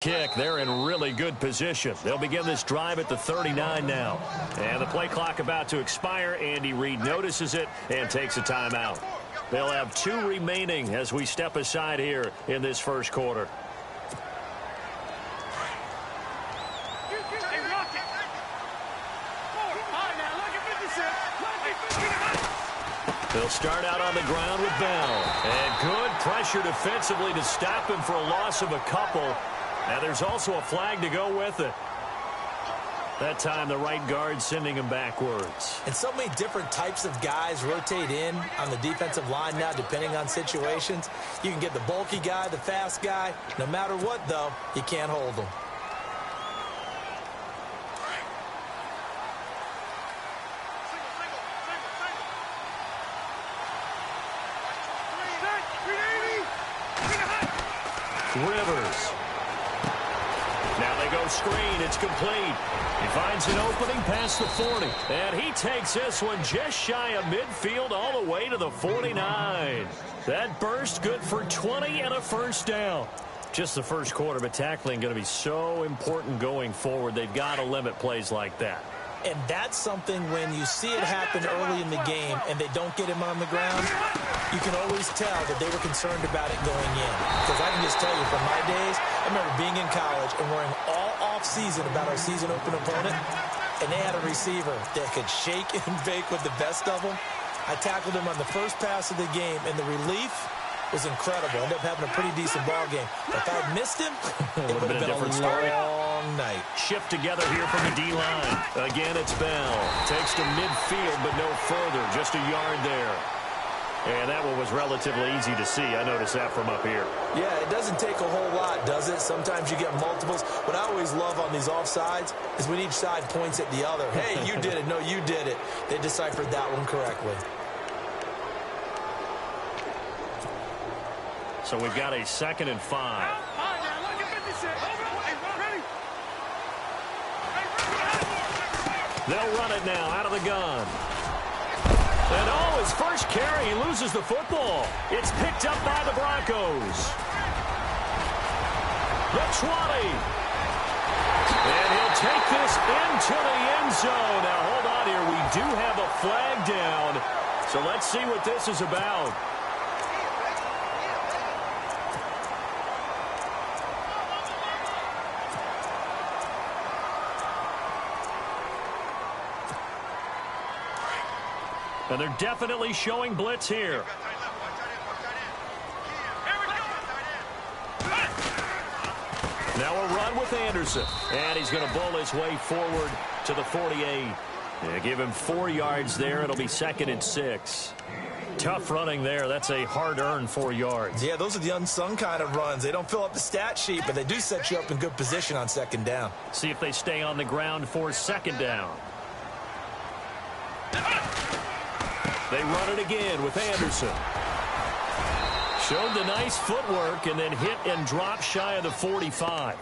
Kick. They're in really good position. They'll begin this drive at the 39 now. And the play clock about to expire. Andy Reid notices it and takes a timeout. They'll have 2 remaining as we step aside here in this first quarter. They'll start out on the ground with Bell. And good pressure defensively to stop him for a loss of a couple. Now there's also a flag to go with it. That time the right guard sending him backwards. And so many different types of guys rotate in on the defensive line now depending on situations. You can get the bulky guy, the fast guy. No matter what, though, you can't hold them. Rivers. Now they go screen. It's complete. He finds an opening past the 40. And he takes this one just shy of midfield all the way to the 49. That burst good for 20 and a first down. Just the first quarter, but tackling going to be so important going forward. They've got to limit plays like that. And that's something when you see it happen early in the game and they don't get him on the ground, you can always tell that they were concerned about it going in. Because I can just tell you from my days, I remember being in college and worrying all off-season about our season-open opponent, and they had a receiver that could shake and bake with the best of them. I tackled him on the first pass of the game, and the relief was incredible. Ended up having a pretty decent ball game. If I had missed him, it would have been a long night. Shift together here from the D-line. Again, it's Bell. Takes to midfield, but no further. Just a yard there. And that one was relatively easy to see. I noticed that from up here. Yeah, it doesn't take a whole lot, does it? Sometimes you get multiples. What I always love on these offsides is when each side points at the other. Hey, you did it. No, you did it. They deciphered that one correctly. So we've got a 2nd and 5. They'll run it now out of the gun. And oh, his first carry, he loses the football. It's picked up by the Broncos. The 20. And he'll take this into the end zone. Now, hold on here. We do have a flag down. So let's see what this is about. And they're definitely showing blitz here. Now a run with Anderson. And he's going to bowl his way forward to the 48. Yeah, give him 4 yards there. It'll be 2nd and 6. Tough running there. That's a hard-earned 4 yards. Yeah, those are the unsung kind of runs. They don't fill up the stat sheet, but they do set you up in good position on 2nd down. See if they stay on the ground for 2nd down. They run it again with Anderson. Showed the nice footwork and then hit and drop shy of the 45.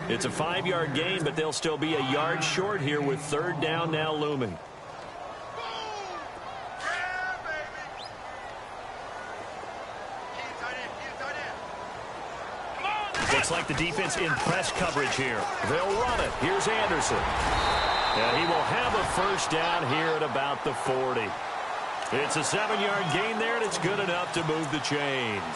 It's a 5-yard gain, but they'll still be a yard short here with 3rd down now looming. Looks like the defense in press coverage here. They'll run it. Here's Anderson. And he will have a first down here at about the 40. It's a 7-yard gain there, and it's good enough to move the chains.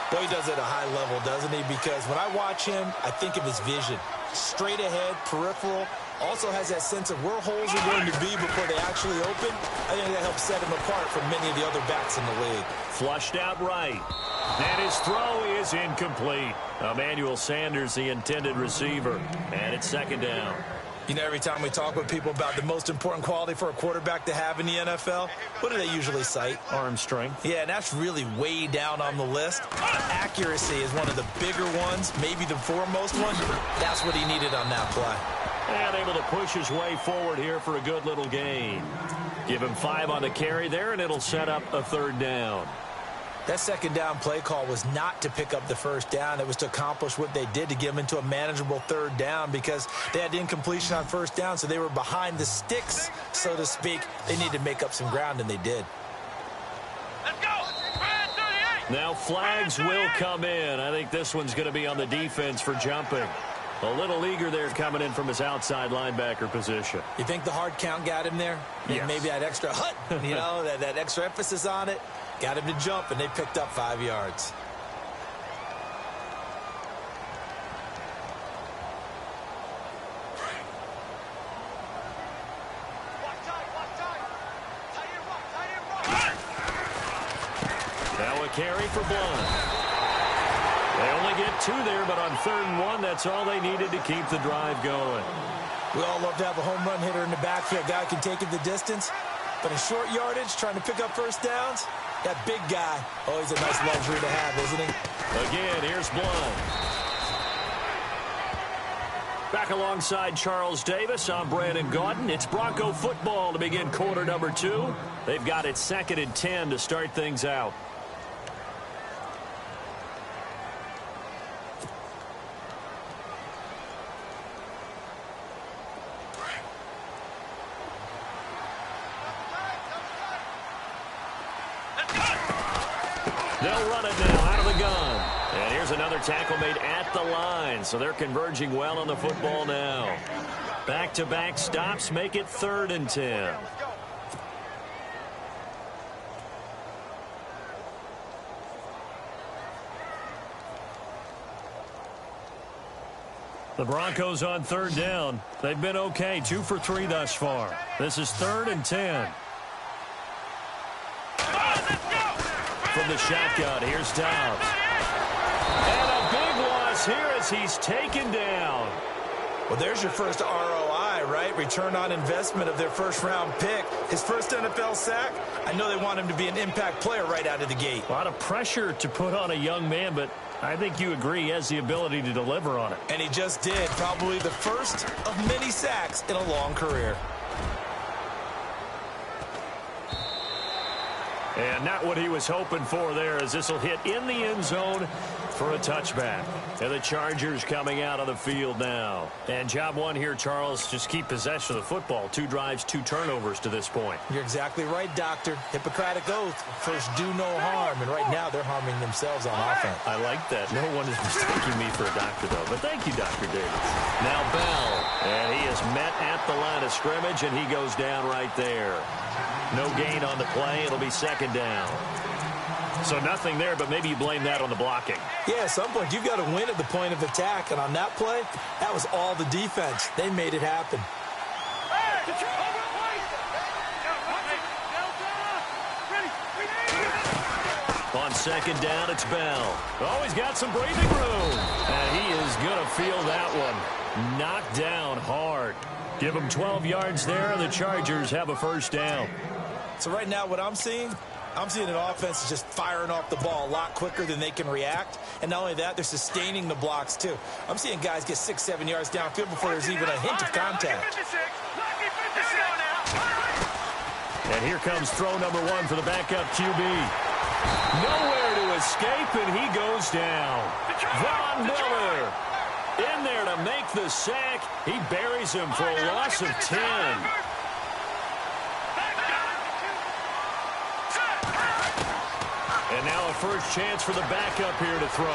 Boy, he does it at a high level, doesn't he? Because when I watch him, I think of his vision. Straight ahead, peripheral. Also has that sense of where holes are going to be before they actually open. I think that helps set him apart from many of the other backs in the league. Flushed out right. And his throw is incomplete. Emmanuel Sanders, the intended receiver. And it's 2nd down. You know, every time we talk with people about the most important quality for a quarterback to have in the NFL, what do they usually cite? Arm strength. Yeah, and that's really way down on the list. Accuracy is one of the bigger ones, maybe the foremost one. That's what he needed on that play. And able to push his way forward here for a good little gain. Give him 5 on the carry there, and it'll set up a 3rd down. That 2nd down play call was not to pick up the first down. It was to accomplish what they did, to get them into a manageable 3rd down, because they had incompletion on 1st down, so they were behind the sticks, so to speak. They needed to make up some ground, and they did. Let's go! Now flags will come in. I think this one's going to be on the defense for jumping. A little eager there coming in from his outside linebacker position. You think the hard count got him there? Yes. Maybe that extra hut, you know, that extra emphasis on it, got him to jump, and they picked up 5 yards. Now a carry for Blunt. They only get 2 there, but on 3rd and 1, that's all they needed to keep the drive going. We all love to have a home run hitter in the backfield. Guy can take it the distance. But in short yardage, trying to pick up first downs, that big guy, always a nice luxury to have, isn't he? Again, here's Blunt. Back alongside Charles Davis, I'm Brandon Gaudin. It's Bronco football to begin quarter number 2. They've got it 2nd and 10 to start things out. They'll run it now out of the gun. And here's another tackle made at the line, so they're converging well on the football now. Back-to-back stops make it 3rd and 10. The Broncos on 3rd down. They've been okay, 2 for 3 thus far. This is 3rd and 10. From the shotgun, here's Dobbs. And a big loss here as he's taken down. Well, there's your first ROI, right? Return on investment of their first-round pick. His first NFL sack. I know they want him to be an impact player right out of the gate. A lot of pressure to put on a young man, but I think you agree he has the ability to deliver on it. And he just did. Probably the first of many sacks in a long career. And not what he was hoping for there, as this will hit in the end zone for a touchback. And the Chargers coming out of the field now. And job one here, Charles, just keep possession of the football. 2 drives, 2 turnovers to this point. You're exactly right, Doctor. Hippocratic oath. First, do no harm. And right now, they're harming themselves on offense. I like that. No one is mistaking me for a doctor, though. But thank you, Dr. Davis. Now Bell. And he is met at the line of scrimmage, and he goes down right there. No gain on the play. It'll be 2nd down. So nothing there, but maybe you blame that on the blocking. Yeah, at some point, you've got to win at the point of attack. And on that play, that was all the defense. They made it happen. On 2nd down, it's Bell. Oh, he's got some breathing room. And he is going to feel that one. Knocked down hard. Give him 12 yards there, and the Chargers have a first down. So right now, what I'm seeing an offense that's just firing off the ball a lot quicker than they can react. And not only that, they're sustaining the blocks, too. I'm seeing guys get 6-7 yards downfield before there's even a hint of contact. And here comes throw number 1 for the backup QB. Nowhere to escape, and he goes down. Von Miller in there to make the sack. He buries him for a loss of 10. And now a first chance for the backup here to throw.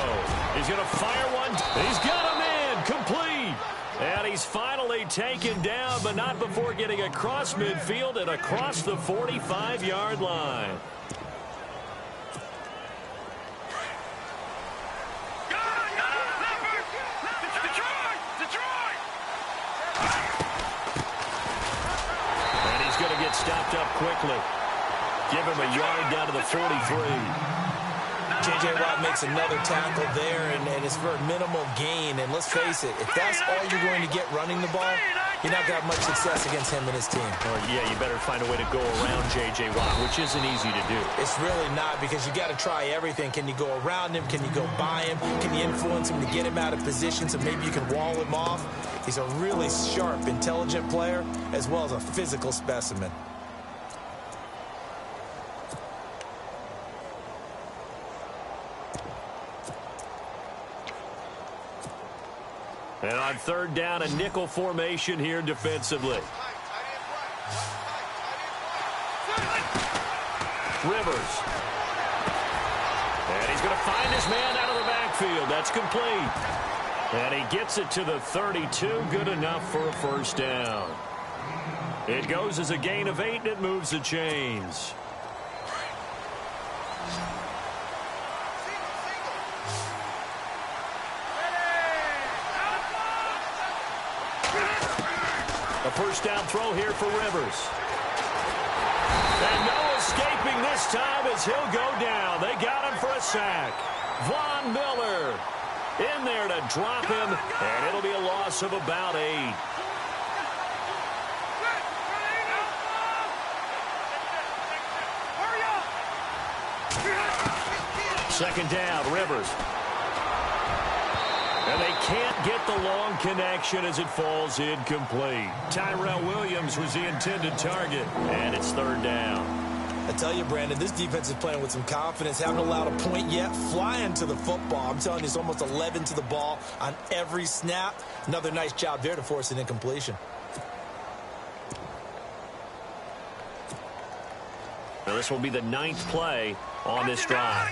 He's going to fire one. He's got him in. Complete. And he's finally taken down, but not before getting across midfield and across the 45-yard line. And he's going to get stopped up quickly. Give him a yard down to the 43. J.J. Watt makes another tackle there, and it's for a minimal gain. And let's face it, if that's all you're going to get running the ball, you're not going to have much success against him and his team. Well, yeah, you better find a way to go around J.J. Watt, which isn't easy to do. It's really not, because you got to try everything. Can you go around him? Can you go by him? Can you influence him to get him out of position so maybe you can wall him off? He's a really sharp, intelligent player, as well as a physical specimen. And on 3rd down, a nickel formation here defensively. Rivers. And he's going to find his man out of the backfield. That's complete. And he gets it to the 32. Good enough for a first down. It goes as a gain of 8, and it moves the chains. A first down throw here for Rivers. And no escaping this time as he'll go down. They got him for a sack. Von Miller in there to drop him, and it'll be a loss of about 8. Second down, Rivers. And they can't get the long connection as it falls incomplete. Tyrell Williams was the intended target, and it's third down. I tell you, Brandon, this defense is playing with some confidence. Haven't allowed a point yet. Flying to the football. I'm telling you, it's almost 11 to the ball on every snap. Another nice job there to force an incompletion. Now this will be the 9th play on this drive.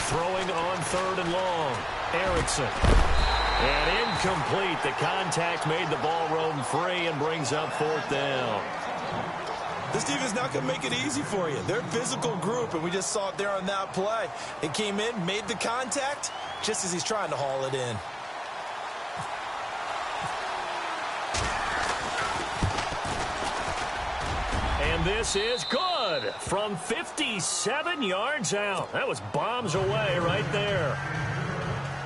Throwing on 3rd and long. Erickson. And incomplete. The contact made the ball roam free and brings up 4th down. This defense not going to make it easy for you. They're a physical group, and we just saw it there on that play. It came in, made the contact, just as he's trying to haul it in. And this is good from 57 yards out. That was bombs away right there.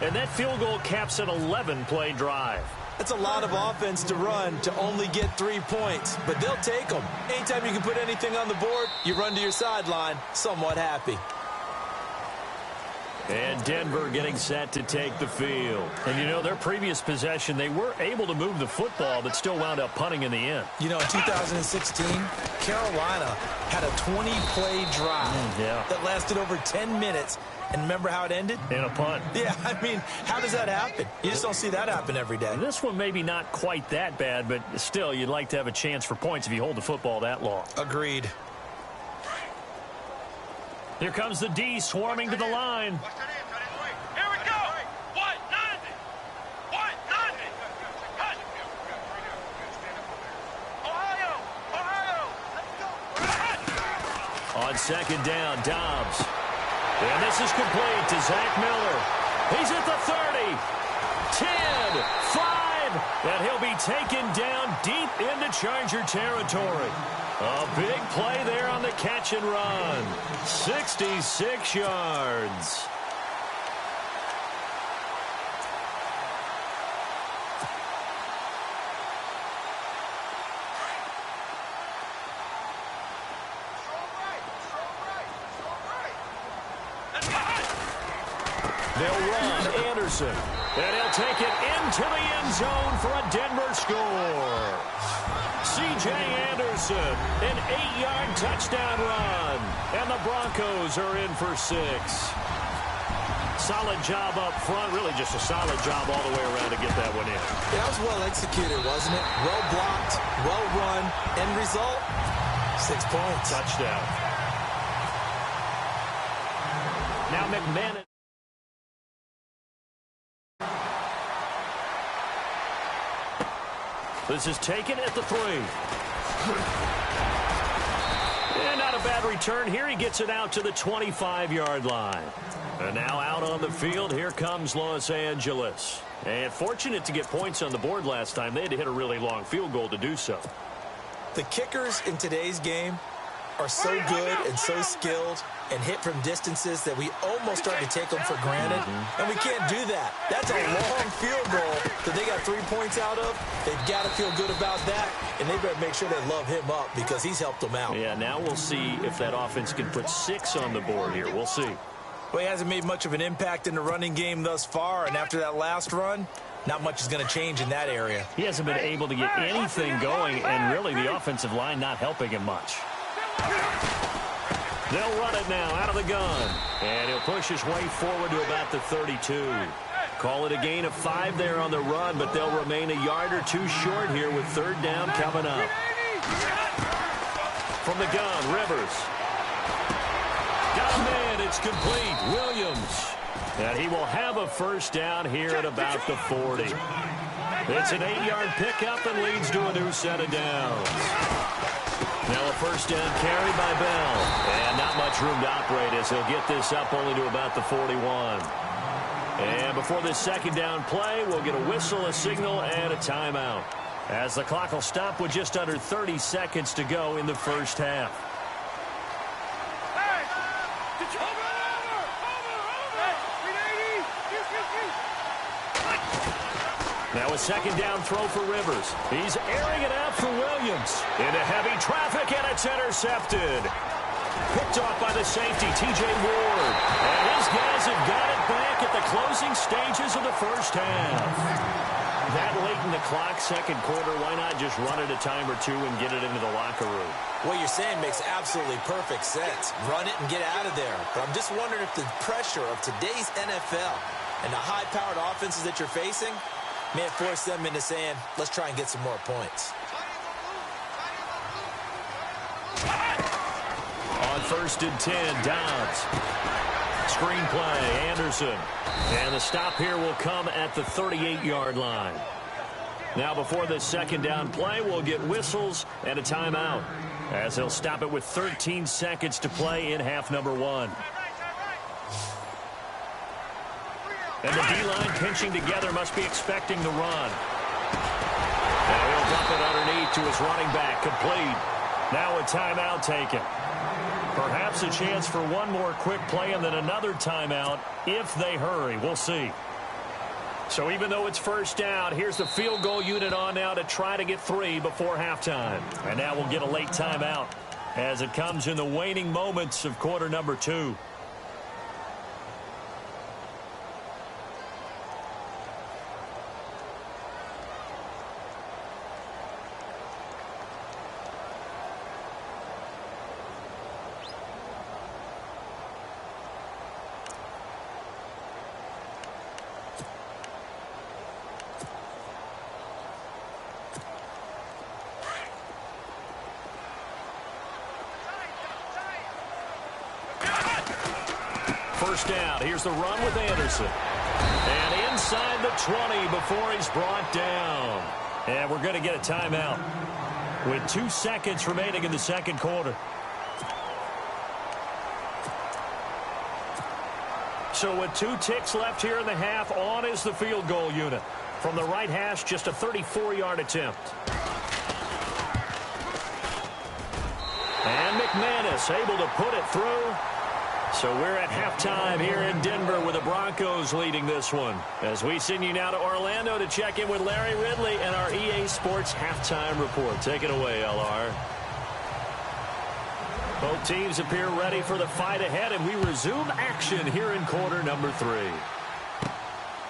And that field goal caps an 11-play drive. That's a lot of offense to run to only get 3 points, but they'll take them. Anytime you can put anything on the board, you run to your sideline somewhat happy. And Denver getting set to take the field. And, you know, their previous possession, they were able to move the football, but still wound up punting in the end. You know, in 2016, Carolina had a 20-play drive that lasted over 10 minutes. And remember how it ended? In a punt. Yeah, I mean, how does that happen? You just don't see that happen every day. This one maybe not quite that bad, but still, you'd like to have a chance for points if you hold the football that long. Agreed. Here comes the D swarming to the line. Here we go. What? Nothing. What? Nothing. Cut. Ohio. Let's go. On second down, Dobbs. And this is complete to Zach Miller. He's at the 30, 10, 5, and he'll be taken down deep into Charger territory. A big play there on the catch and run. 66 yards. They'll run Anderson, and he'll take it into the end zone for a Denver score. C.J. Anderson, an 8-yard touchdown run, and the Broncos are in for 6. Solid job up front, really just a solid job all the way around to get that one in. Yeah, that was well executed, wasn't it? Well blocked, well run, end result, 6 points. Touchdown. Now McMahon. This is taken at the 3. And not a bad return here. He gets it out to the 25-yard line. And now out on the field, here comes Los Angeles. And fortunate to get points on the board last time. They had to hit a really long field goal to do so. The kickers in today's game are so good and so skilled and hit from distances that we almost start to take them for granted. And we can't do that. That's a long field goal that they got 3 points out of. They've got to feel good about that, and they better make sure they love him up because he's helped them out. Yeah, now we'll see if that offense can put 6 on the board here. We'll see. Well, he hasn't made much of an impact in the running game thus far, and after that last run, not much is going to change in that area. He hasn't been able to get anything going, and really the offensive line not helping him much. They'll run it now out of the gun. And he'll push his way forward to about the 32. Call it a gain of 5 there on the run, but they'll remain a yard or 2 short here with third down coming up. From the gun, Rivers. It's complete. Williams. And he will have a first down here at about the 40. It's an 8-yard pickup and leads to a new set of downs. Now a first down carry by Bell. And not much room to operate as he'll get this up only to about the 41. And before this second down play, we'll get a whistle, a signal, and a timeout, as the clock will stop with just under 30 seconds to go in the first half. Now a second down throw for Rivers. He's airing it out for Williams. Into heavy traffic, and it's intercepted. Picked off by the safety, T.J. Ward. And his guys have got it back at the closing stages of the first half. That late in the clock, second quarter, why not just run it a time or two and get it into the locker room? What you're saying makes absolutely perfect sense. Run it and get out of there. But I'm just wondering if the pressure of today's NFL and the high-powered offenses that you're facing may force them into saying, let's try and get some more points. On 1st and 10, Downs. Screen play, Anderson. And the stop here will come at the 38-yard line. Now before this second down play, we'll get whistles and a timeout, as they'll stop it with 13 seconds to play in half number 1. And the D-line pinching together must be expecting the run. Now he'll dump it underneath to his running back, complete. Now a timeout taken. Perhaps a chance for one more quick play and then another timeout if they hurry. We'll see. So even though it's first down, here's the field goal unit on now to try to get 3 before halftime. And now we'll get a late timeout as it comes in the waning moments of quarter number 2. First down. Here's the run with Anderson. And inside the 20 before he's brought down. And we're going to get a timeout with 2 seconds remaining in the second quarter. So with 2 ticks left here in the half, on is the field goal unit. From the right hash, just a 34-yard attempt. And McManus able to put it through. So we're at halftime here in Denver with the Broncos leading this one. As we send you now to Orlando to check in with Larry Ridley and our EA Sports halftime report. Take it away, LR. Both teams appear ready for the fight ahead, and we resume action here in quarter number 3.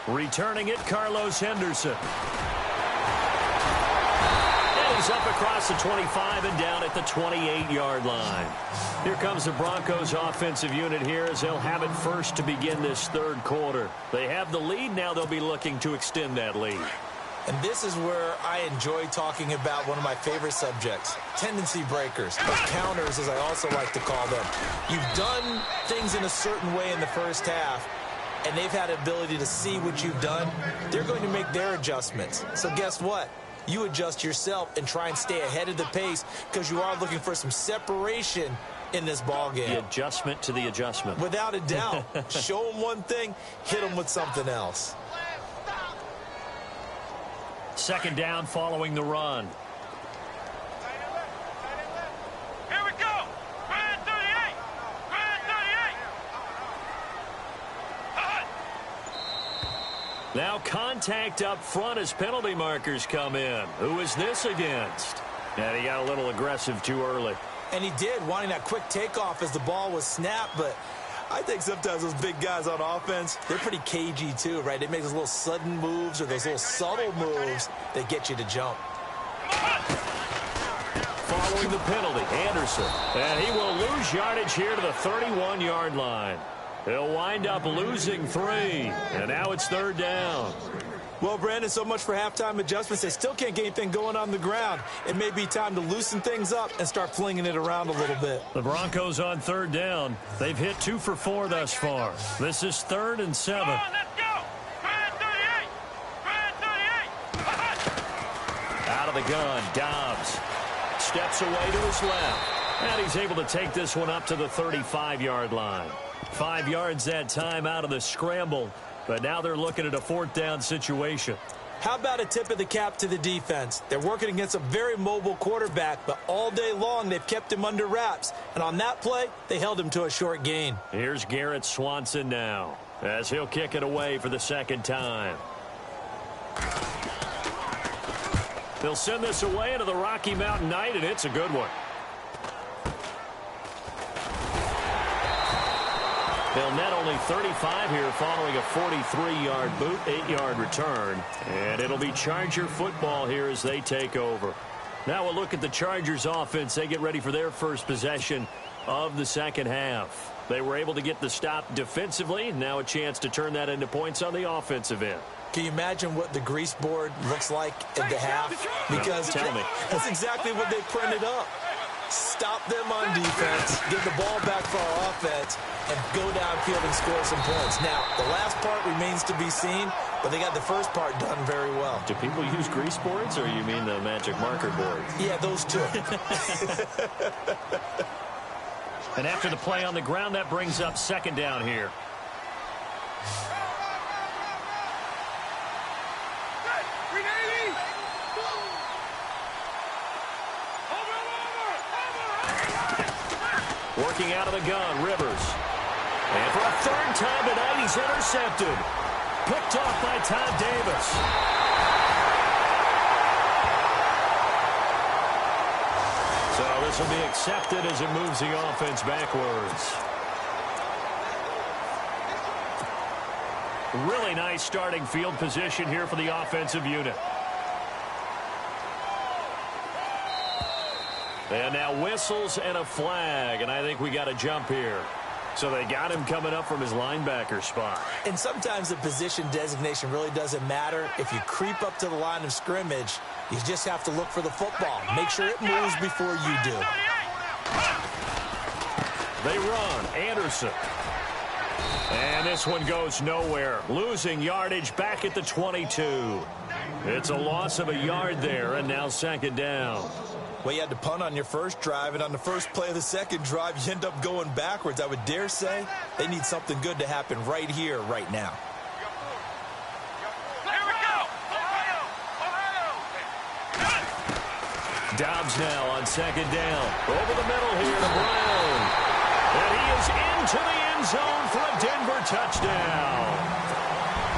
Returning it, Carlos Henderson. And he's up across the 25 and down at the 28-yard line. Here comes the Broncos offensive unit here as they'll have it first to begin this third quarter. They have the lead. Now they'll be looking to extend that lead. And this is where I enjoy talking about one of my favorite subjects, tendency breakers, or counters as I also like to call them. You've done things in a certain way in the first half, and they've had the ability to see what you've done. They're going to make their adjustments. So guess what? You adjust yourself and try and stay ahead of the pace because you are looking for some separation in this ball game. The adjustment to the adjustment. Without a doubt. Show them one thing, hit them with something else. Second down following the run. Here we go. Grand 38. Grand 38. Now contact up front as penalty markers come in. Who is this against? And he got a little aggressive too early. And he did, wanting that quick takeoff as the ball was snapped, but I think sometimes those big guys on offense, they're pretty cagey too, right? They make those little sudden moves or those little subtle moves that get you to jump. Following the penalty, Anderson. And he will lose yardage here to the 31-yard line. He'll wind up losing 3. And now it's third down. Well, Brandon, so much for halftime adjustments. They still can't get anything going on the ground. It may be time to loosen things up and start flinging it around a little bit. The Broncos on third down. They've hit 2 for 4 thus far. This is 3rd and 7. Come on, let's go. Brand 38. Brand 38. Out of the gun, Dobbs steps away to his left. And he's able to take this one up to the 35-yard line. 5 yards that time out of the scramble. But now they're looking at a 4th down situation. How about a tip of the cap to the defense? They're working against a very mobile quarterback, but all day long they've kept him under wraps. And on that play, they held him to a short gain. Here's Garrett Swanson now, as he'll kick it away for the 2nd time. They'll send this away into the Rocky Mountain Night, and it's a good one. They'll net only 35 here following a 43-yard boot, 8-yard return. And it'll be Charger football here as they take over. Now we'll look at the Chargers offense. They get ready for their first possession of the second half. They were able to get the stop defensively. Now a chance to turn that into points on the offensive end. Can you imagine what the grease board looks like at the half? Because tell me. That's exactly what they printed up. Stop them on defense, get the ball back for our offense, and go downfield and score some points. Now, the last part remains to be seen, but they got the first part done very well. Do people use grease boards, or you mean the magic marker boards? Yeah, those two. And after the play on the ground, that brings up 2nd down here. Working out of the gun, Rivers. And for a 3rd time tonight, he's intercepted. Picked off by Todd Davis. So this will be accepted as it moves the offense backwards. Really nice starting field position here for the offensive unit. And now whistles and a flag, and I think we got a jump here. So they got him coming up from his linebacker spot. And sometimes the position designation really doesn't matter. If you creep up to the line of scrimmage, you just have to look for the football. Make sure it moves before you do. They run. Anderson. And this one goes nowhere. Losing yardage back at the 22. It's a loss of a yard there, and now 2nd down. Well, you had to punt on your first drive, and on the first play of the second drive, you end up going backwards. I would dare say they need something good to happen right here, right now. Here we go. Dobbs now on 2nd down. Over the middle here to Brown. And he is into the end zone for a Denver touchdown.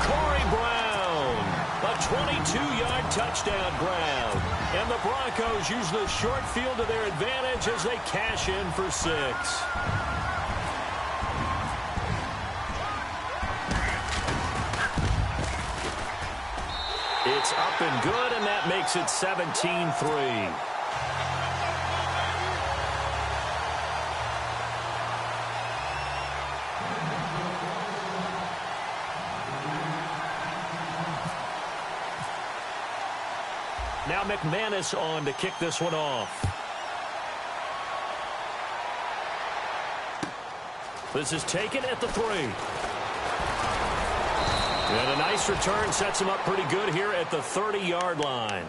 Corey Brown, a 22-yard touchdown grab. And the Broncos use the short field to their advantage as they cash in for 6. It's up and good, and that makes it 17-3. Now McManus on to kick this one off. This is taken at the 3. And a nice return sets him up pretty good here at the 30-yard line.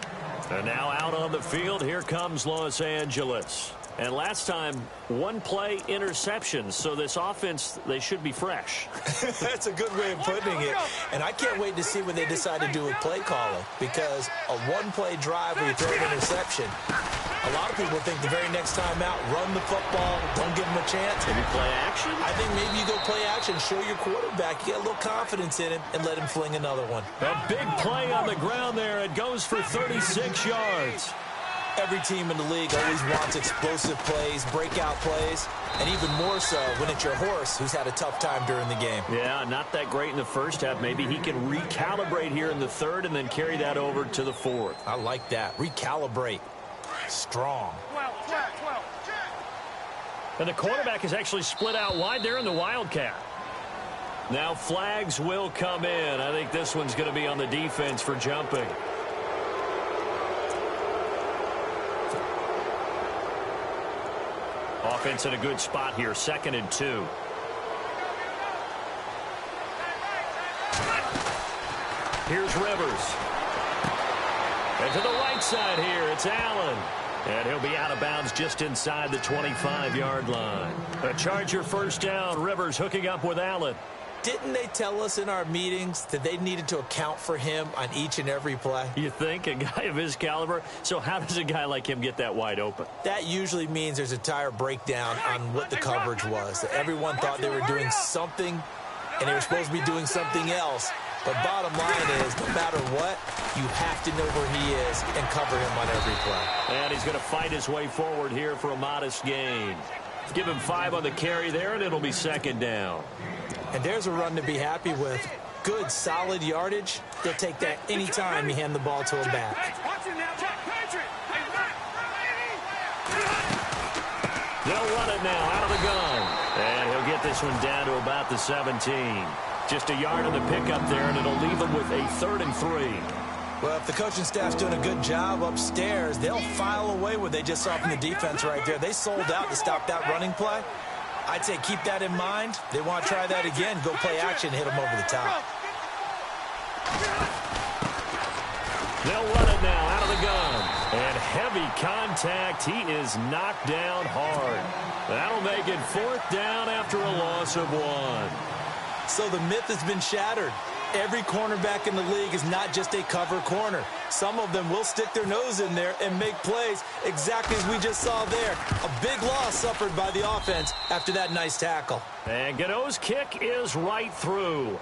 And now out on the field, here comes Los Angeles. And last time, 1 play interceptions. So this offense, they should be fresh. That's a good way of putting it. And I can't wait to see what they decide to do with play calling. Because a 1-play drive where you throw an interception, a lot of people think the very next time out, run the football, don't give them a chance. Maybe play action? I think maybe you go play action, show your quarterback, you get a little confidence in him, and let him fling another one. A big play on the ground there. It goes for 36 yards. Every team in the league always wants explosive plays, breakout plays, and even more so when it's your horse who's had a tough time during the game. Yeah, not that great in the first half. Maybe he can recalibrate here in the 3rd and then carry that over to the 4th. I like that. Recalibrate. Strong. 12, 12, 12. And the quarterback is actually split out wide there in the Wildcat. Now flags will come in. I think this one's going to be on the defense for jumping. Offense in a good spot here, 2nd and 2. Here's Rivers. And to the right side here, it's Allen. And he'll be out of bounds just inside the 25-yard line. A Charger first down. Rivers hooking up with Allen. Didn't they tell us in our meetings that they needed to account for him on each and every play? You think? A guy of his caliber? So how does a guy like him get that wide open? That usually means there's a tire breakdown on what the coverage was. That everyone thought they were doing something, and they were supposed to be doing something else. But bottom line is, no matter what, you have to know where he is and cover him on every play. And he's going to fight his way forward here for a modest gain. Give him 5 on the carry there, and it'll be 2nd down. And there's a run to be happy with. Good, solid yardage. They'll take that anytime you hand the ball to a back. They'll run it now out of the gun. And he'll get this one down to about the 17. Just a yard on the pickup there, and it'll leave them with a 3rd and 3. Well, if the coaching staff's doing a good job upstairs, they'll file away what they just saw from the defense right there. They sold out to stop that running play. I'd say keep that in mind. They want to try that again. Go play action, hit them over the top. They'll run it now out of the gun. And heavy contact. He is knocked down hard. That'll make it 4th down after a loss of 1. So the myth has been shattered. Every cornerback in the league is not just a cover corner. Some of them will stick their nose in there and make plays exactly as we just saw there. A big loss suffered by the offense after that nice tackle. And Gano's kick is right through.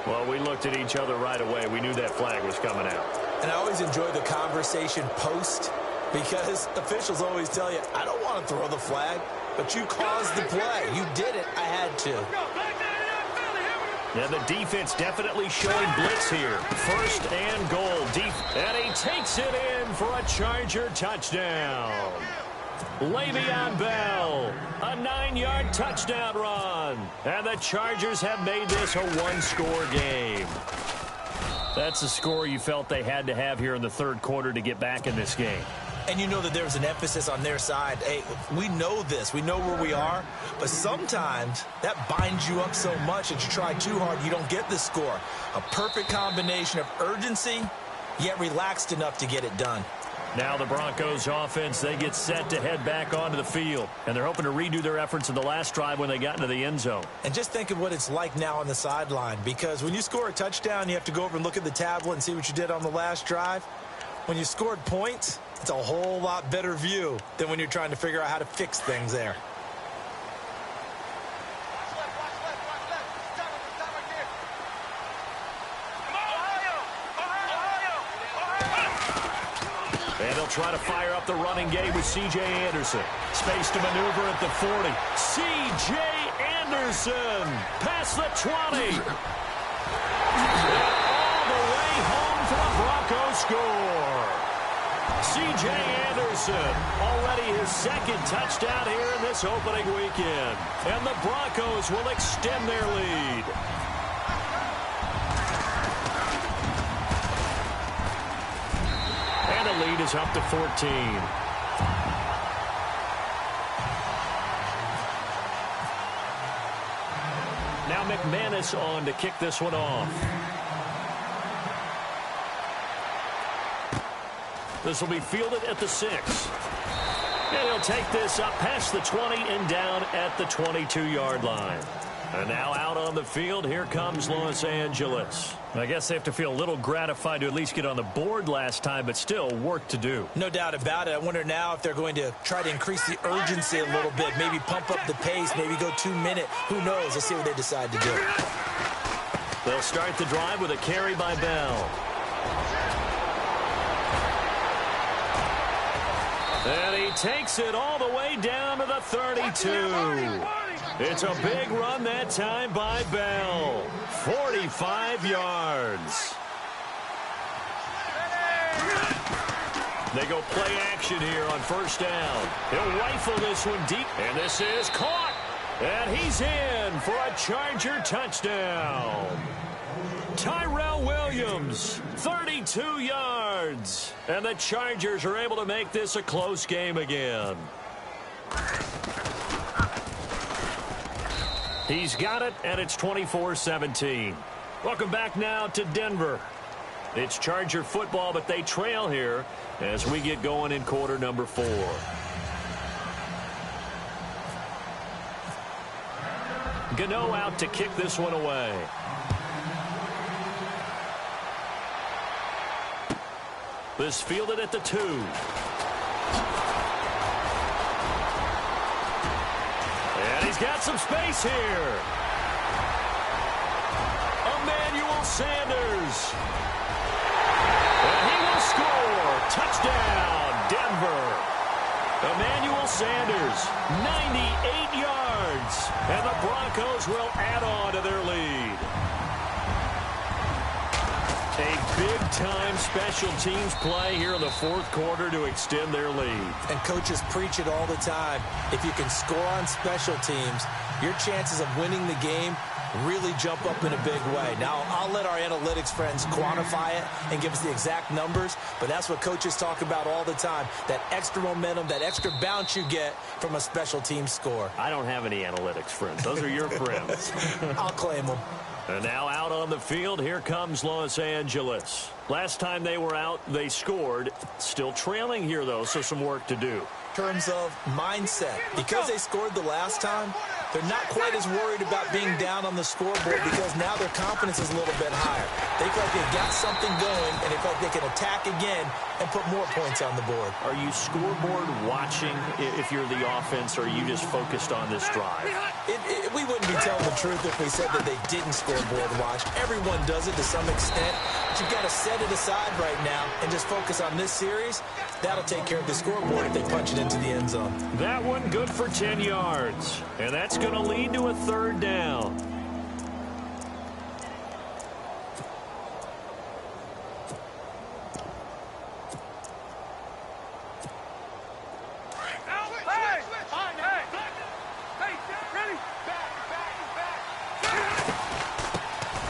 Well, we looked at each other right away. We knew that flag was coming out. And I always enjoy the conversation post because officials always tell you, I don't want to throw the flag, but you caused the play. You did it. I had to. And the defense definitely showing blitz here. 1st and goal. And he takes it in for a Charger touchdown. Le'Veon Bell, a 9-yard touchdown run. And the Chargers have made this a 1-score game. That's the score you felt they had to have here in the 3rd quarter to get back in this game. And you know that there was an emphasis on their side. Hey, we know this. We know where we are. But sometimes that binds you up so much that you try too hard, you don't get the score. A perfect combination of urgency, yet relaxed enough to get it done. Now the Broncos offense, they get set to head back onto the field. And they're hoping to redo their efforts in the last drive when they got into the end zone. And just think of what it's like now on the sideline. Because when you score a touchdown, you have to go over and look at the tablet and see what you did on the last drive. When you scored points, it's a whole lot better view than when you're trying to figure out how to fix things there. And they'll try to fire up the running game with C.J. Anderson. Space to maneuver at the 40. C.J. Anderson past the 20. And all the way home for the Broncos score. C.J. Anderson, already his 2nd touchdown here in this opening weekend. And the Broncos will extend their lead. And the lead is up to 14. Now McManus on to kick this one off. This will be fielded at the 6. And he'll take this up past the 20 and down at the 22-yard line. And now out on the field, here comes Los Angeles. I guess they have to feel a little gratified to at least get on the board last time, but still work to do. No doubt about it. I wonder now if they're going to try to increase the urgency a little bit, maybe pump up the pace, maybe go 2-minute. Who knows? Let's see what they decide to do. They'll start the drive with a carry by Bell. And he takes it all the way down to the 32. It's a big run that time by Bell. 45 yards. They go play action here on 1st down. He'll rifle this one deep, and this is caught. And he's in for a Charger touchdown. Tyrell Williams, 32 yards. And the Chargers are able to make this a close game again. He's got it, and it's 24-17. Welcome back now to Denver. It's Charger football, but they trail here as we get going in quarter number 4. Gano out to kick this one away. This fielded at the 2. And he's got some space here. Emmanuel Sanders. And he will score. Touchdown, Denver. Emmanuel Sanders, 98 yards. And the Broncos will add on to their lead. A big-time special teams play here in the 4th quarter to extend their lead. And coaches preach it all the time. If you can score on special teams, your chances of winning the game really jump up in a big way. Now, I'll let our analytics friends quantify it and give us the exact numbers, but that's what coaches talk about all the time, that extra momentum, that extra bounce you get from a special team score. I don't have any analytics friends. Those are your friends. I'll claim them. And now out on the field, here comes Los Angeles. Last time they were out, they scored. Still trailing here, though, so some work to do. In terms of mindset, because they scored the last time, they're not quite as worried about being down on the scoreboard because now their confidence is a little bit higher. They feel like they've got something going, and they feel like they can attack again and put more points on the board. Are you scoreboard watching if you're the offense, or are you just focused on this drive? We wouldn't be telling the truth if we said that they didn't scoreboard watch. Everyone does it to some extent. But you've got to set it aside right now and just focus on this series. That'll take care of the scoreboard if they punch it into the end zone. That one good for 10 yards. And that's going to lead to a 3rd down.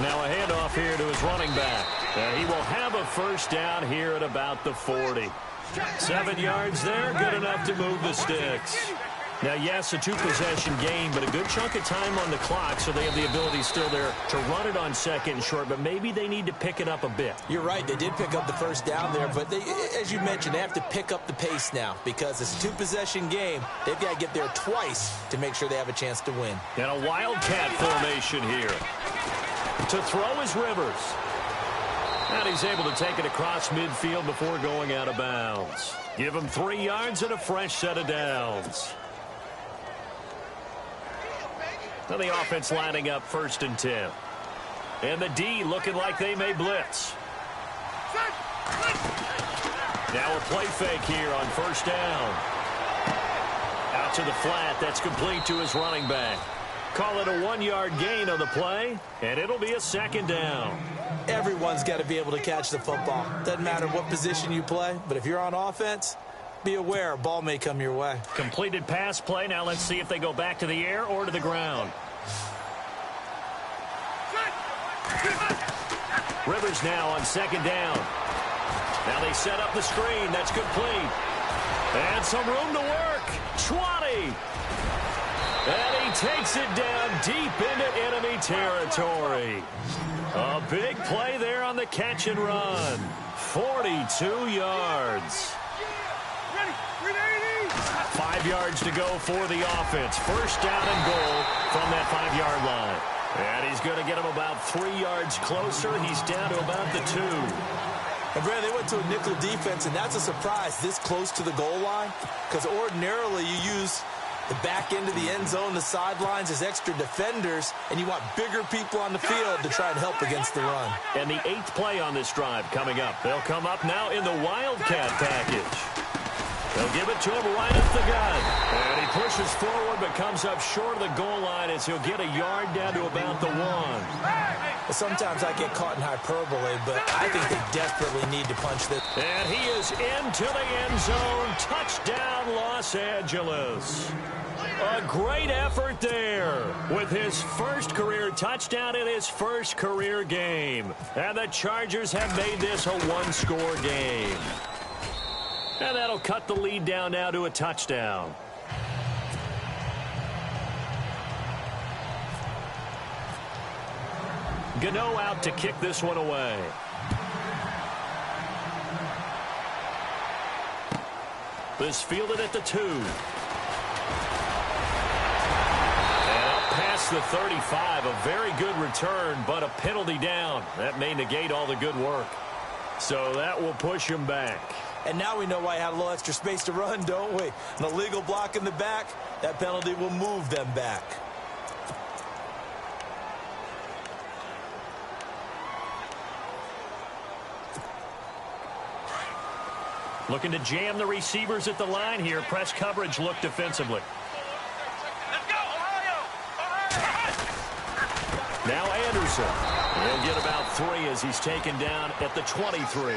Now a handoff here to his running back. He will have a 1st down here at about the 40. 7 yards there, good enough to move the sticks. Now, yes, a 2-possession game, but a good chunk of time on the clock, so they have the ability still there to run it on 2nd and short, but maybe they need to pick it up a bit. You're right. They did pick up the 1st down there, but they, as you mentioned, they have to pick up the pace now because it's a 2-possession game. They've got to get there twice to make sure they have a chance to win. And a wildcat formation here. To throw is Rivers. And he's able to take it across midfield before going out of bounds. Give him 3 yards and a fresh set of downs. Now the offense lining up 1st and 10. And the D looking like they may blitz. Now a play fake here on 1st down. Out to the flat. That's complete to his running back. Call it a 1-yard gain on the play, and it'll be a 2nd down. Everyone's got to be able to catch the football. Doesn't matter what position you play, but if you're on offense, be aware a ball may come your way. Completed pass play. Now let's see if they go back to the air or to the ground. Rivers now on 2nd down. Now they set up the screen. That's complete. And some room to work. 20. And he takes it down deep into enemy territory. A big play there on the catch and run. 42 yards. 5 yards to go for the offense. 1st down and goal from that 5-yard line. And he's going to get him about 3 yards closer. He's down to about the 2. And, Brad, they went to a nickel defense, and that's a surprise this close to the goal line because ordinarily you use the back end of the end zone, the sidelines as extra defenders, and you want bigger people on the field to try and help against the run. And the 8th play on this drive coming up. They'll come up now in the Wildcat package. They'll give it to him right up the gut. And he pushes forward but comes up short of the goal line as he'll get a yard down to about the 1. Well, sometimes I get caught in hyperbole, but I think they desperately need to punch this. And he is into the end zone. Touchdown, Los Angeles. A great effort there with his first career touchdown in his first career game. And the Chargers have made this a one-score game. And that'll cut the lead down now to a touchdown. Gano out to kick this one away. This fielded at the 2. And up past the 35. A very good return, but a penalty down. That may negate all the good work. So that will push him back. And now we know why he had a little extra space to run, don't we? An illegal block in the back, that penalty will move them back. Looking to jam the receivers at the line here. Press coverage look defensively. Let's go, Ohio! Now Anderson. He'll get about 3 as he's taken down at the 23.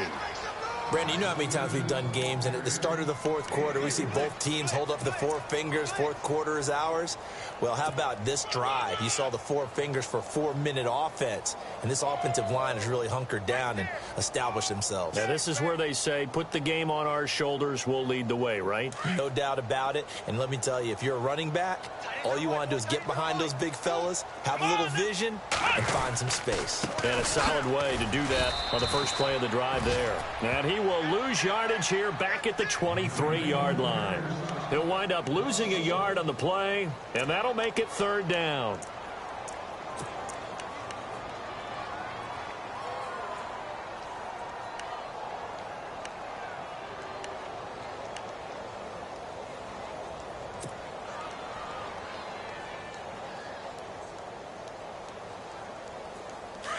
Brandon, you know how many times we've done games, and at the start of the fourth quarter, we see both teams hold up the 4 fingers, fourth quarter is ours. Well, how about this drive? You saw the 4 fingers for 4-minute offense, and this offensive line has really hunkered down and established themselves. Now, this is where they say, put the game on our shoulders, we'll lead the way, right? No doubt about it, and let me tell you, if you're a running back, all you want to do is get behind those big fellas, have a little vision, and find some space. And a solid way to do that on the first play of the drive there. And he will lose yardage here back at the 23-yard line. He'll wind up losing a yard on the play, and that'll make it 3rd down.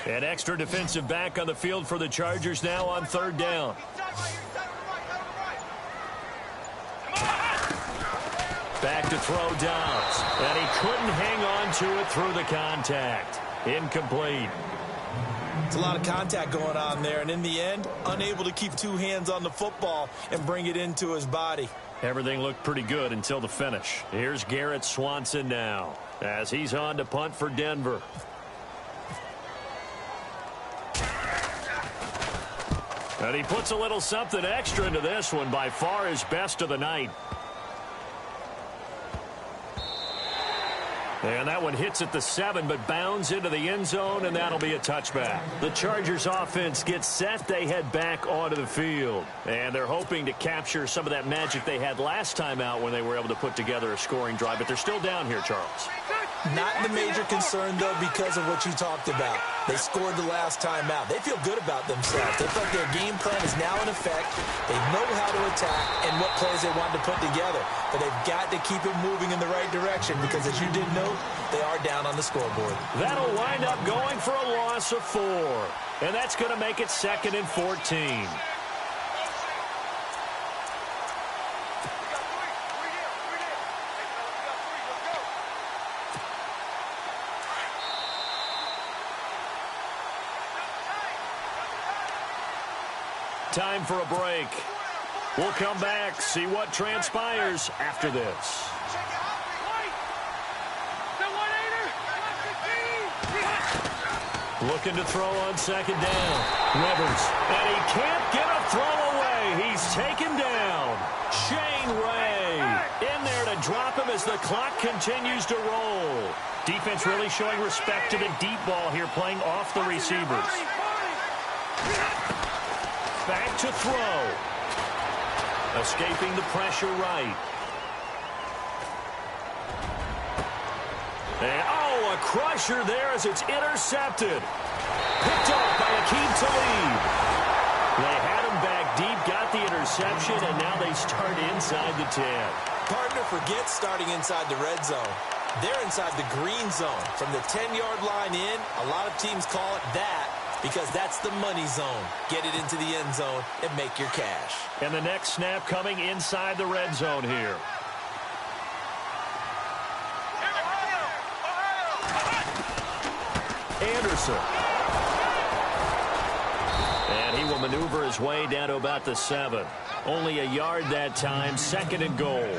An extra defensive back on the field for the Chargers now on 3rd down. Back to throw Dobbs. And he couldn't hang on to it through the contact. Incomplete. It's a lot of contact going on there, and in the end, unable to keep 2 hands on the football and bring it into his body. Everything looked pretty good until the finish. Here's Garrett Swanson now as he's on to punt for Denver. And he puts a little something extra into this one, by far his best of the night. And that one hits at the 7, but bounds into the end zone, and that'll be a touchback. The Chargers offense gets set. They head back onto the field. And they're hoping to capture some of that magic they had last time out when they were able to put together a scoring drive. But they're still down here, Charles. Not the major concern, though, because of what you talked about. They scored the last time out. They feel good about themselves. They feel like their game plan is now in effect. They know how to attack and what plays they want to put together. But they've got to keep it moving in the right direction because, as you did note, they are down on the scoreboard. That'll wind up going for a loss of 4. And that's going to make it 2nd and 14. Time for a break. We'll come back, see what transpires after this. Looking to throw on 2nd down. Rivers. And he can't get a throw away. He's taken down. Shane Ray in there to drop him as the clock continues to roll. Defense really showing respect to the deep ball here, playing off the receivers. Back to throw. Escaping the pressure right. And, oh, a crusher there as it's intercepted. Picked off by Akeem Talib. They had him back deep, got the interception, and now they start inside the 10. Partner forgets starting inside the red zone. They're inside the green zone. From the 10-yard line in, a lot of teams call it that because that's the money zone. Get it into the end zone and make your cash. And the next snap coming inside the red zone here. Anderson. And he will maneuver his way down to about the 7. Only a yard that time, 2nd and goal.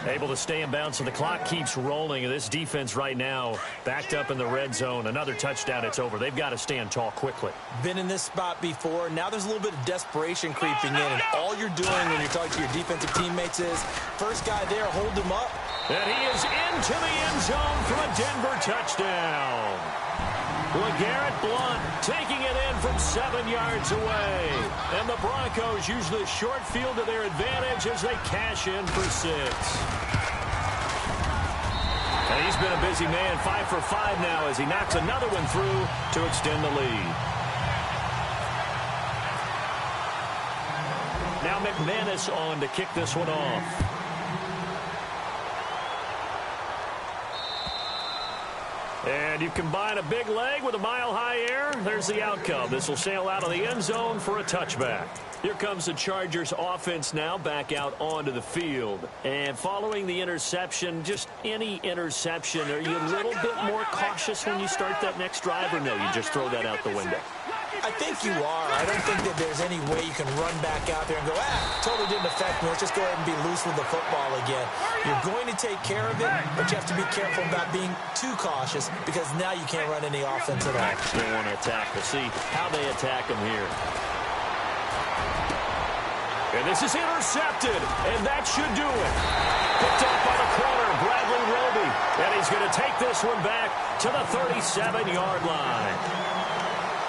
Able to stay in bounds, so the clock keeps rolling. This defense right now backed up in the red zone. Another touchdown, it's over. They've got to stand tall quickly. Been in this spot before. Now there's a little bit of desperation creeping in, and all you're doing when you're talking to your defensive teammates is, first guy there, hold him up. And he is into the end zone for a Denver touchdown. LeGarrette Blount taking it in from 7 yards away. And the Broncos use the short field to their advantage as they cash in for 6. And he's been a busy man, 5 for 5 now as he knocks another one through to extend the lead. Now McManus on to kick this one off. And you combine a big leg with a mile-high air, there's the outcome. This will sail out of the end zone for a touchback. Here comes the Chargers offense now back out onto the field. And following the interception, just any interception, are you a little bit more cautious when you start that next drive, or no, you just throw that out the window? I think you are. I don't think that there's any way you can run back out there and go, totally didn't affect me. Let's just go ahead and be loose with the football again. You're going to take care of it, but you have to be careful about being too cautious because now you can't run any offense at all. They want to attack. We'll see how they attack them here. And this is intercepted, and that should do it. Picked up by the corner, Bradley Roby. And he's going to take this one back to the 37-yard line.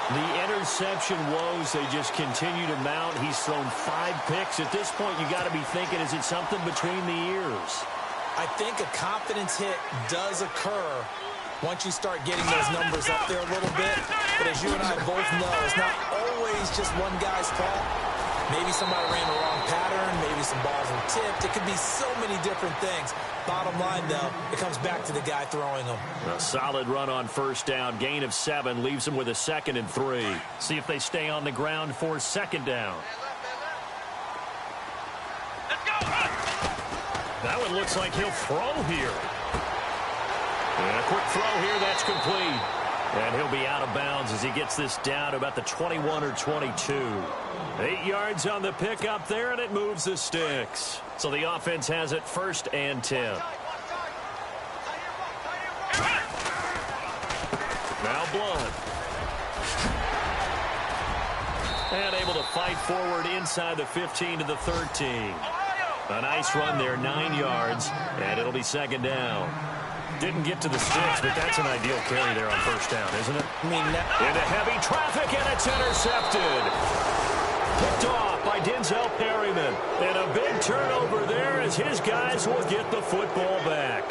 The interception woes, they just continue to mount. He's thrown 5 picks. At this point, you got to be thinking, is it something between the ears? I think a confidence hit does occur once you start getting those numbers up there a little bit. But as you and I both know, it's not always just one guy's fault. Maybe somebody ran the wrong pattern. Maybe some balls were tipped. It could be so many different things. Bottom line, though, it comes back to the guy throwing them. A solid run on first down. Gain of 7 leaves them with a 2nd and 3. See if they stay on the ground for 2nd down. Let's go. That one looks like he'll throw here. And a quick throw here. That's complete. And he'll be out of bounds as he gets this down to about the 21 or 22. 8 yards on the pickup there, and it moves the sticks. So the offense has it 1st and 10. Now Blount. And able to fight forward inside the 15 to the 13. A nice run there, 9 yards, and it'll be 2nd down. Didn't get to the sticks, but that's an ideal carry there on first down, isn't it? I mean, into heavy traffic, and it's intercepted. Picked off by Denzel Perryman. And a big turnover there as his guys will get the football back.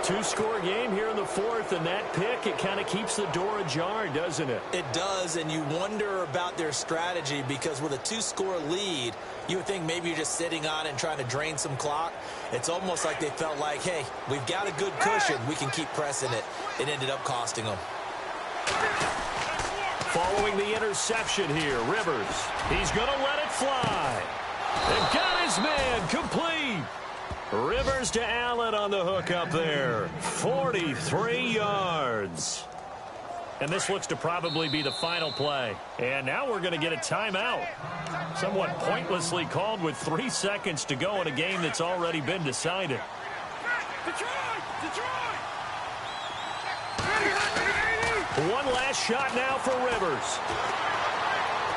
2-score game here in the 4th, and that pick, it kind of keeps the door ajar, doesn't it? It does, and you wonder about their strategy because with a 2-score lead, you would think maybe you're just sitting on it and trying to drain some clock. It's almost like they felt like, hey, we've got a good cushion. We can keep pressing it. It ended up costing them. Following the interception here, Rivers. He's going to let it fly. And got his man complete. Rivers to Allen on the hook up there. 43 yards. And this looks to probably be the final play. And now we're going to get a timeout. Somewhat pointlessly called with 3 seconds to go in a game that's already been decided. One last shot now for Rivers.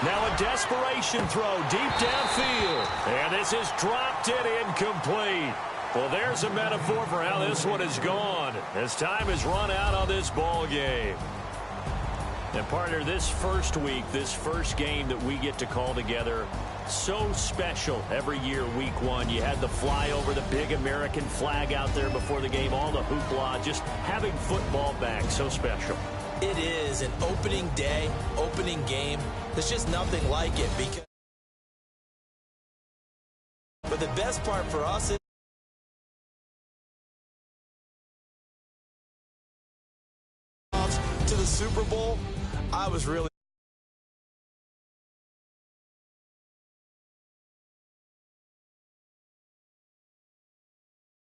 Now a desperation throw deep downfield. And this is dropped it incomplete. Well, there's a metaphor for how this one is gone as time has run out on this ball game. And partner, this first week, this first game that we get to call together, so special every year, week 1. You had the flyover, the big American flag out there before the game, all the hoopla, just having football back, so special. It is an opening day, opening game. There's just nothing like it. But the best part for us is to the Super Bowl, I was really